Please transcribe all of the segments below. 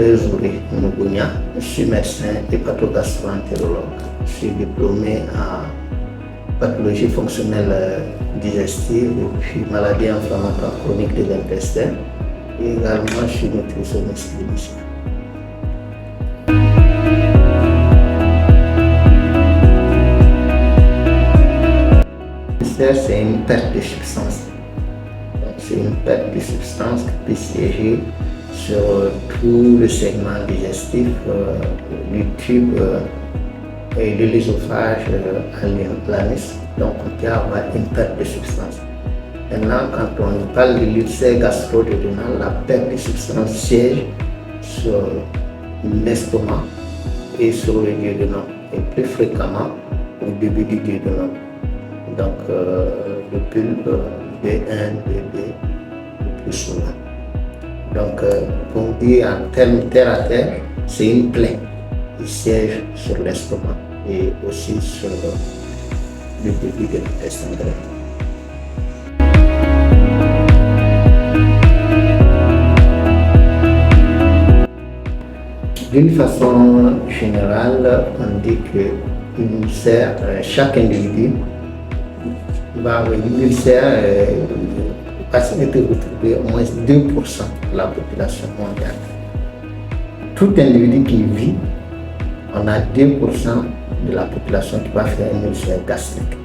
docteur Zouri Mugounia. Je suis médecin hépatogastro-entérologue. Je suis diplômé en pathologie fonctionnelle digestive et puis maladie inflammatoire chronique de l'intestin. Et également, je suis nutritionniste clinicien. C'est une perte de substance. C'est une perte de substance qui peut siéger sur tout le segment digestif du tube et de l'ésophage à l'anus. Donc on peut avoir une perte de substance. Maintenant, quand on parle de l'ulcère gastro-duodénal, la perte de substance siège sur l'estomac et sur le duodénum, et plus fréquemment au début du duodénum. Donc le bulbe B1, B2 le plus souvent. Donc pour dire en termes terre à terre, c'est une plaie qui siège sur l'estomac et aussi sur le début de l'intestin grêle. D'une façon générale, on dit que l'ulcère, chaque individu va avoir une ulcère parce qu'il était retrouvé au moins 2% de la population mondiale. Tout individu qui vit, on a 2% de la population qui va faire une ulcère gastrique.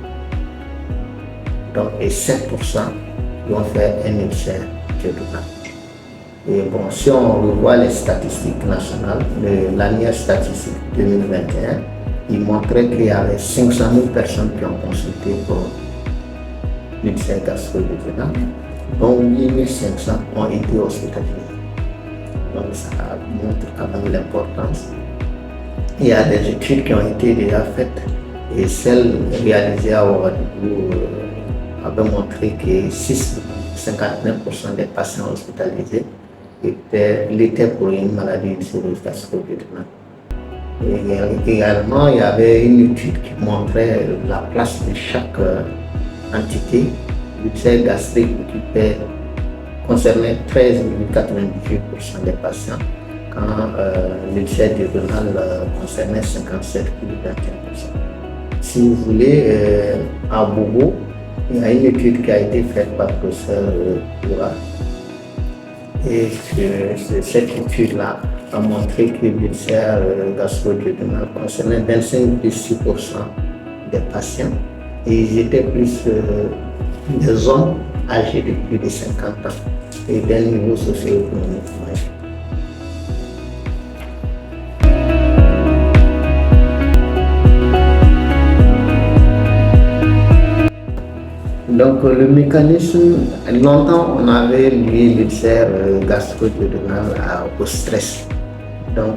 Donc, et 7% vont faire une ulcère duodénale. Et bon, si on revoit les statistiques nationales, l'annuaire statistique 2021, il montrait qu'il y avait 500 000 personnes qui ont consulté pour l'ulcère gastro-duodénal, dont 8500 ont été hospitalisés. Donc ça montre quand même l'importance. Il y a des études qui ont été déjà faites et celles réalisées à Ouagadougou avaient montré que 59% des patients hospitalisés l'étaient pour une maladie ulcéreuse gastro-duodénale. Également, il y avait une étude qui montrait la place de chaque entité. L'ulcère gastrique concernait 13,98% des patients, quand l'ulcère duodénal concernait 57,21%. Si vous voulez, à Bobo, il y a une étude qui a été faite par le professeur Boura. Et cette étude-là a montré que l'ulcère gastro-duodénal concernait 25,6% des patients et ils étaient plus des hommes âgés de plus de 50 ans et d'un niveau socio-économique moyen. Donc le mécanisme, longtemps on avait lié l'ulcère gastro-duodénal au stress. Donc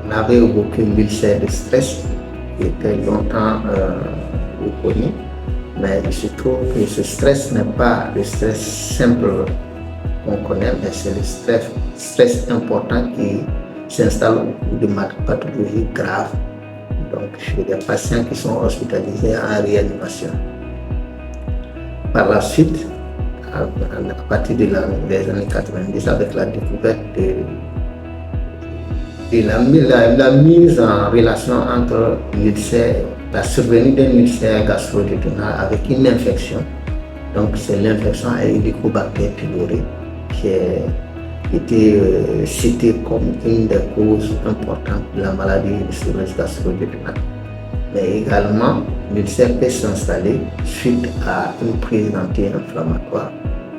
on avait évoqué l'ulcère de stress qui était longtemps reconnu, mais il se trouve que ce stress n'est pas le stress simple qu'on connaît, mais c'est le stress important qui s'installe au cours de pathologies graves, donc chez des patients qui sont hospitalisés en réanimation. Par la suite, à partir des années 90, avec la découverte de la mise en relation entre l'ulcère, la survenue d'un ulcère gastro-duodénal avec une infection, donc c'est l'infection à Helicobacter pylori qui a été citée comme une des causes importantes de la maladie ulcéreuse gastro-duodénale. Mais également, l'ulcère peut s'installer suite à une prise anti-inflammatoire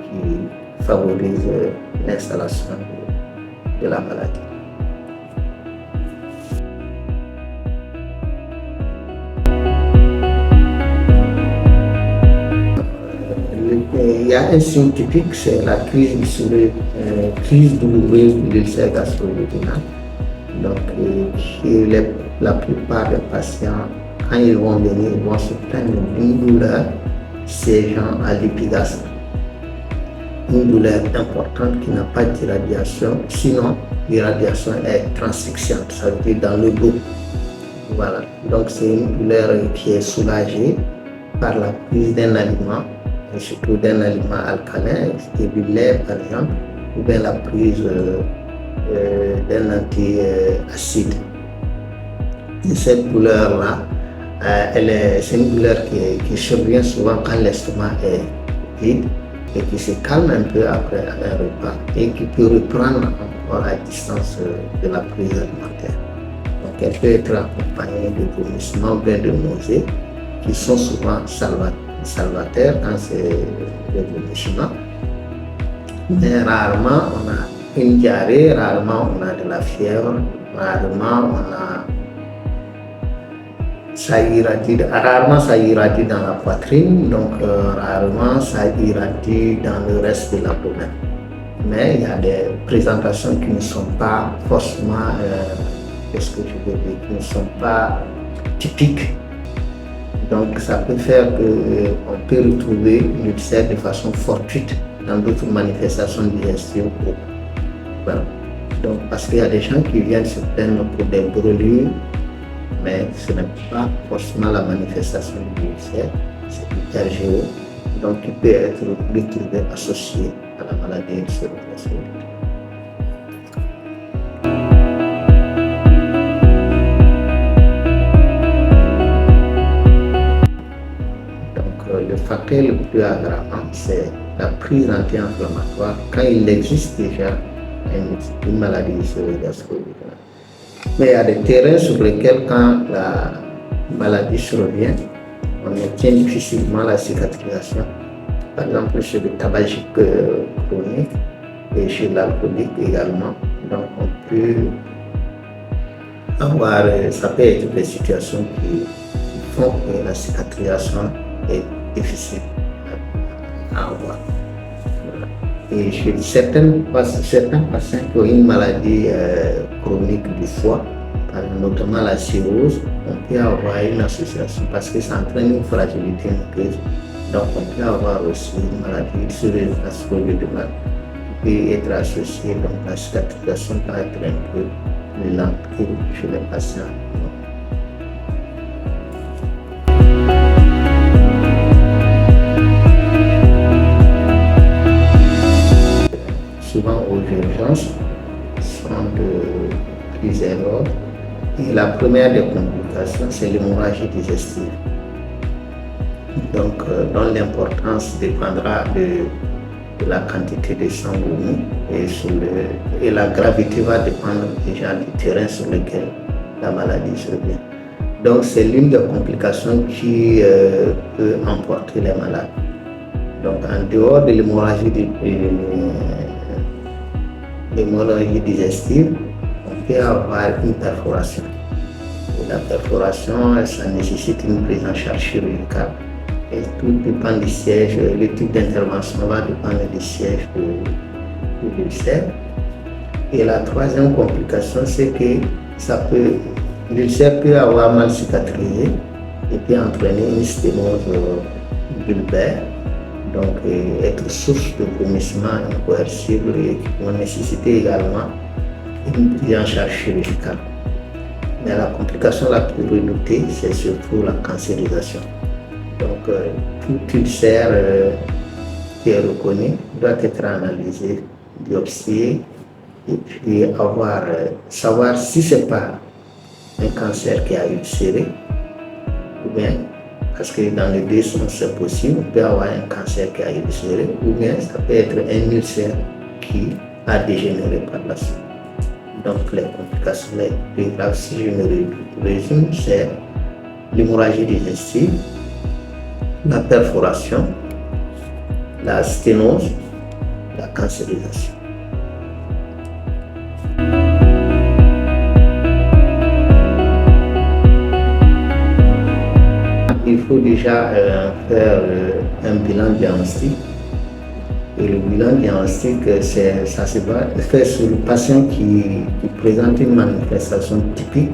qui favorise l'installation de la maladie. Il y a un signe typique, c'est la crise douloureuse de l'ulcère gastro-duodénal. Donc, la plupart des patients, quand ils vont venir, ils vont se plaindre d'une douleur siégeant à l'épigastre. Une douleur importante qui n'a pas d'irradiation, sinon l'irradiation est transfixiante, ça veut dire dans le dos. Voilà. Donc c'est une douleur qui est soulagée par la prise d'un aliment, et surtout d'un aliment alcalin, et du lait par exemple, ou bien la prise d'un antiacide. Et cette douleur-là, c'est une douleur qui survient souvent quand l'estomac est vide et qui se calme un peu après un repas et qui peut reprendre encore à distance de la prise alimentaire. Donc elle peut être accompagnée de vomissements, bien de nausées, qui sont souvent salvateurs quand c'est le vomissement. Mais rarement on a une diarrhée, rarement on a de la fièvre, rarement ça irradie dans la poitrine, donc rarement ça irradie dans le reste de l'abdomen. Mais il y a des présentations qui ne sont pas forcément, qui ne sont pas typiques. Donc ça peut faire qu'on peut retrouver l'ulcère de façon fortuite dans d'autres manifestations digestives. Voilà. Donc parce qu'il y a des gens qui viennent se plaindre pour des brûlures, mais ce n'est pas forcément la manifestation de l'ulcère, c'est l'hypergéo, donc il peut être retrouvé associé à la maladie ulcéro-gastrique. Donc le facteur le plus aggravant, c'est la prise anti-inflammatoire quand il existe déjà une maladie ulcéro-gastrique. Mais il y a des terrains sur lesquels, quand la maladie survient, on obtient difficilement la cicatrisation. Par exemple, chez le tabagique chronique et chez l'alcoolique également. Donc, on peut avoir, ça peut être des situations qui font que la cicatrisation est difficile à avoir. Et chez certains patients qui ont une maladie chronique du foie, notamment la cirrhose, on peut avoir une association parce que ça entraîne une fragilité muqueuse. Donc on peut avoir aussi une maladie ulcéro-gastrique qui peut être associée, donc la cicatrisation peut être un peu lente chez les patients. Souvent aux urgences sont de plusieurs ordres. Et la première des complications, c'est l'hémorragie digestive. Donc, dont l'importance dépendra de la quantité de sang vomi et la gravité va dépendre déjà du terrain sur lequel la maladie survient. Donc, c'est l'une des complications qui peut emporter les malades. Donc, en dehors de l'hémorragie digestive, on peut avoir une perforation. Et la perforation, ça nécessite une prise en charge chirurgicale. Et tout dépend du siège, le type d'intervention va dépendre du siège de l'ulcère. Et la troisième complication, c'est que l'ulcère peut avoir mal cicatrisé et peut entraîner une sténose bulbaire. Donc être source de vomissements incoercibles et qui vont nécessiter également une prise en charge chirurgicale. Mais la complication la plus redoutée, c'est surtout la cancérisation. Donc tout ulcère qui est reconnu doit être analysé, biopsié et puis savoir si ce n'est pas un cancer qui a ulcéré ou bien. Parce que dans les deux sens, c'est possible. On peut avoir un cancer qui a ulcéré ou bien ça peut être un ulcère qui a dégénéré par la suite. Donc les complications les plus graves, si je me résume, c'est l'hémorragie digestive, la perforation, la sténose, la cancérisation. Il faut déjà faire un bilan diagnostique. Et le bilan diagnostique, ça se va faire sur le patient qui présente une manifestation typique,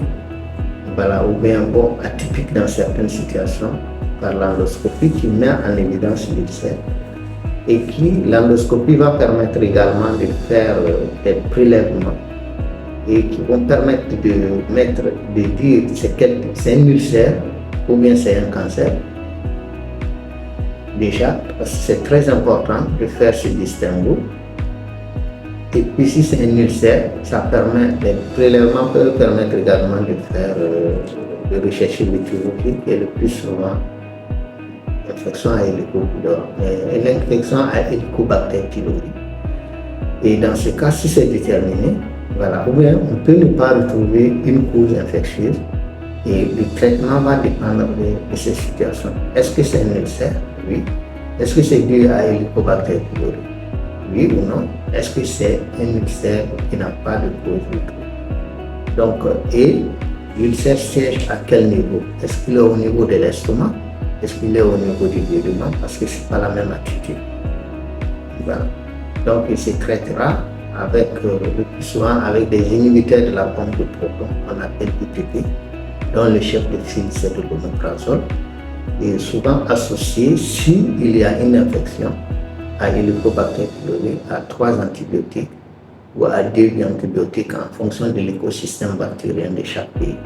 voilà, ou bien atypique dans certaines situations, par l'endoscopie qui met en évidence l'ulcère. Et l'endoscopie va permettre également de faire des prélèvements et qui vont permettre de dire c'est un ulcère ou bien c'est un cancer. Déjà, parce que c'est très important de faire ce distinguo. Et puis si c'est un ulcère, les prélèvements peuvent permettre également de faire, de rechercher le chirurgie qui est le plus souvent l'infection à Helicobacter pylori. L'infection à Helicobacter pylori. Et dans ce cas, si c'est déterminé, voilà, ou bien on peut ne pas retrouver une cause infectieuse et le traitement va dépendre de ces situations. Est-ce que c'est un ulcère? Oui. Est-ce que c'est dû à Helicobacter pylori? Oui ou non? Est-ce que c'est un ulcère qui n'a pas de cause du tout? Donc, et l'ulcère siège à quel niveau? Est-ce qu'il est au niveau de l'estomac? Est-ce qu'il est au niveau du duodenum? Parce que ce n'est pas la même attitude. Voilà. Donc, il se traitera avec, le plus souvent avec des inhibiteurs de la pompe de proton qu'on appelle IPP, dont le chef de file c'est de l'oméprazole, et souvent associé, s'il y a une infection à Helicobacter pylori, à 3 antibiotiques ou à 2 antibiotiques en fonction de l'écosystème bactérien de chaque pays.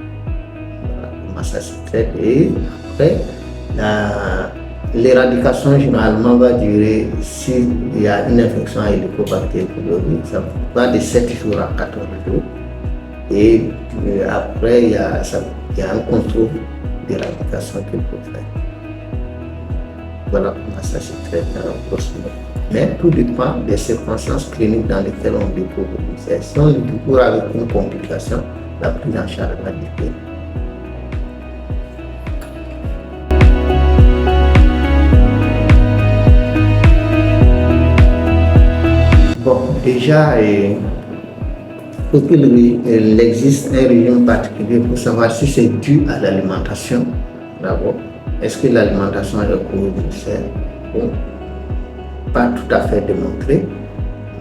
Voilà comment ça se traite. Et après, l'éradication généralement va durer, s'il y a une infection à Helicobacter pylori, ça va de 7 jours à 14 jours. Et après, il y a un contrôle d'éradication qu'il faut faire. Voilà comment ça se traite grosso modo. Mais tout dépend des circonstances cliniques dans lesquelles on découvre l'ulcère. Si on le découvre avec une complication, la prise en charge va différer. Bon, déjà, il faut qu'il existe un régime particulier pour savoir si c'est dû à l'alimentation. D'abord, est-ce que l'alimentation est cause d'ulcère? Bon, pas tout à fait démontré,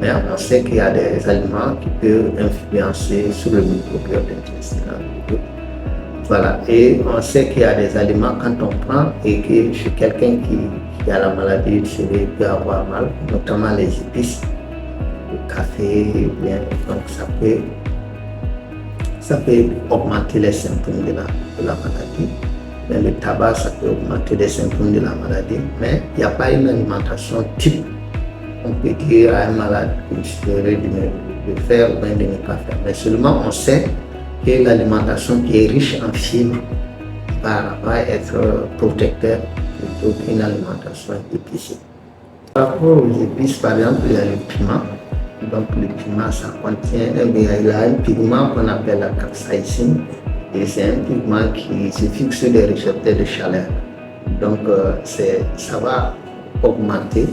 mais on sait qu'il y a des aliments qui peuvent influencer sur le microbiote intestinal. Voilà, et on sait qu'il y a des aliments quand on prend et que chez quelqu'un qui a la maladie ulcéreuse peut avoir mal, notamment les épices, le café, bien, donc ça peut augmenter les symptômes de la maladie. Mais le tabac, ça peut augmenter les symptômes de la maladie, mais il n'y a pas une alimentation type. On peut dire à un malade ulcéreux de faire ou bien de ne pas faire. Mais seulement on sait que l'alimentation qui est riche en fibres va être protecteur plutôt qu'une alimentation épicée. Par rapport aux épices, par exemple, il y a le piment. Donc le piment, ça contient un pigment qu'on appelle la capsaïcine. Et c'est un pigment qui se fixe sur les récepteurs de chaleur. Donc, ça va augmenter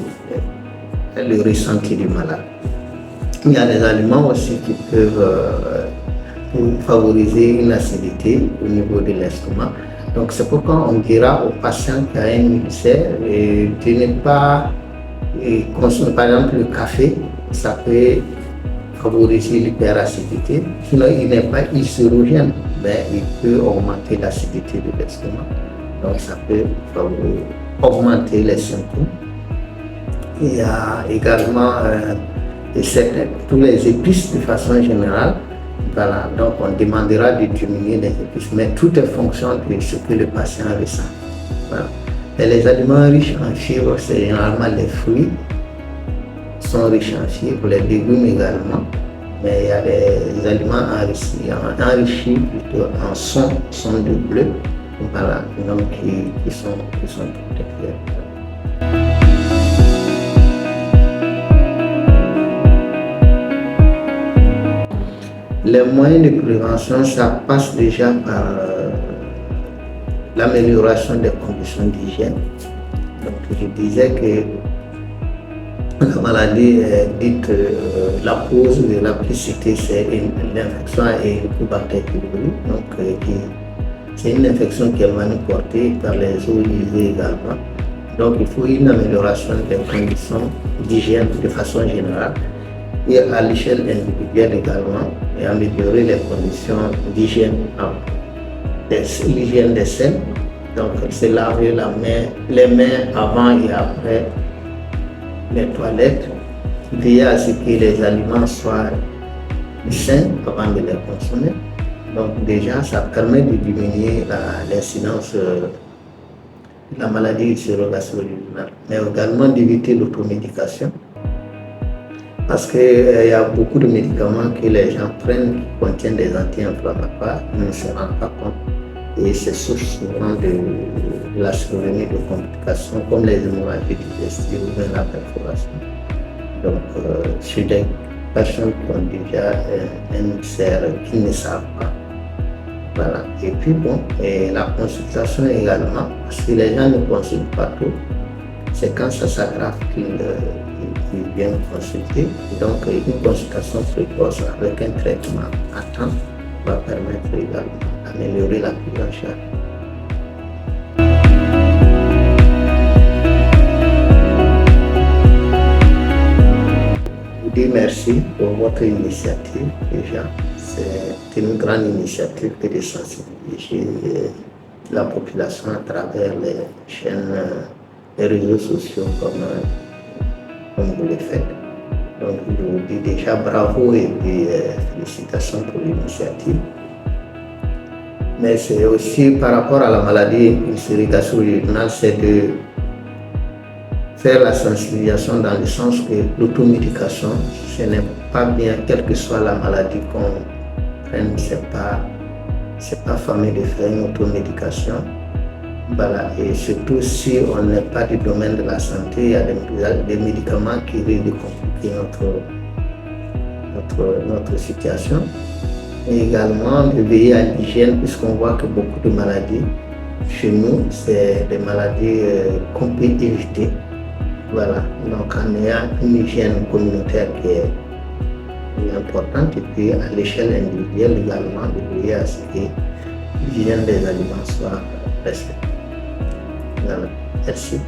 le ressenti du malade. Il y a des aliments aussi qui peuvent favoriser une acidité au niveau de l'estomac. Donc, c'est pourquoi on dira aux patients qui ont un ulcère de ne pas consommer, par exemple, le café. Ça peut favoriser l'hyperacidité. Sinon, il n'est pas ulcérogène, mais il peut augmenter l'acidité de l'estomac. Donc, ça peut augmenter les symptômes. Il y a également tous les épices de façon générale. Voilà. Donc, on demandera de diminuer les épices, mais tout est fonction de ce que le patient ressent. Voilà. Et les aliments riches en fibres, c'est généralement les fruits sont riches en fibres, les légumes également. Mais il y a des aliments enrichis plutôt en son de bleu, voilà, donc qui sont protecteurs. Les moyens de prévention, ça passe déjà par l'amélioration des conditions d'hygiène. Donc je disais que la maladie dite la cause de la plus citée, c'est l'infection à Helicobacter pylori. Donc, c'est une infection qui est portée par les eaux usées également. Donc, il faut une amélioration des conditions d'hygiène de façon générale et à l'échelle individuelle également, et améliorer les conditions d'hygiène, l'hygiène des selles. Donc, c'est laver les mains avant et après les toilettes, veiller à ce que les aliments soient sains avant de les consommer. Donc déjà, ça permet de diminuer l'incidence de la maladie ulcéro-gastro-duodénale, mais également d'éviter l'automédication. parce qu'il y a beaucoup de médicaments que les gens prennent qui contiennent des anti-inflammatoires, ils ne se rendent pas compte. Et c'est source souvent de la survenue de complications comme les hémorragies digestives ou bien la perforation. Donc, chez des personnes qui ont déjà un ulcère qui ne savent pas. Voilà. Et puis bon, et la consultation également, parce que les gens ne consultent pas tout. C'est quand ça s'aggrave qu'ils viennent consulter. Donc, une consultation précoce avec un traitement à temps va permettre également d'améliorer la prise en charge. Je vous dis merci pour votre initiative déjà. C'est une grande initiative que de sensibiliser la population à travers les chaînes, les réseaux sociaux comme vous le faites. Donc je vous dis déjà bravo et puis félicitations pour l'initiative. Mais c'est aussi par rapport à la maladie ulcérique gastro-duodénale, c'est de faire la sensibilisation dans le sens que l'automédication, ce n'est pas bien, quelle que soit la maladie qu'on prenne, c'est pas fameux de faire une automédication. Voilà. Et surtout si on n'est pas du domaine de la santé, il y a des médicaments qui risquent de compliquer notre situation. Et également de veiller à l'hygiène, puisqu'on voit que beaucoup de maladies chez nous, c'est des maladies qu'on peut éviter. Voilà, donc en ayant une hygiène communautaire qui est importante et puis à l'échelle individuelle également de veiller à ce que l'hygiène des aliments soit respectée. Voilà, merci.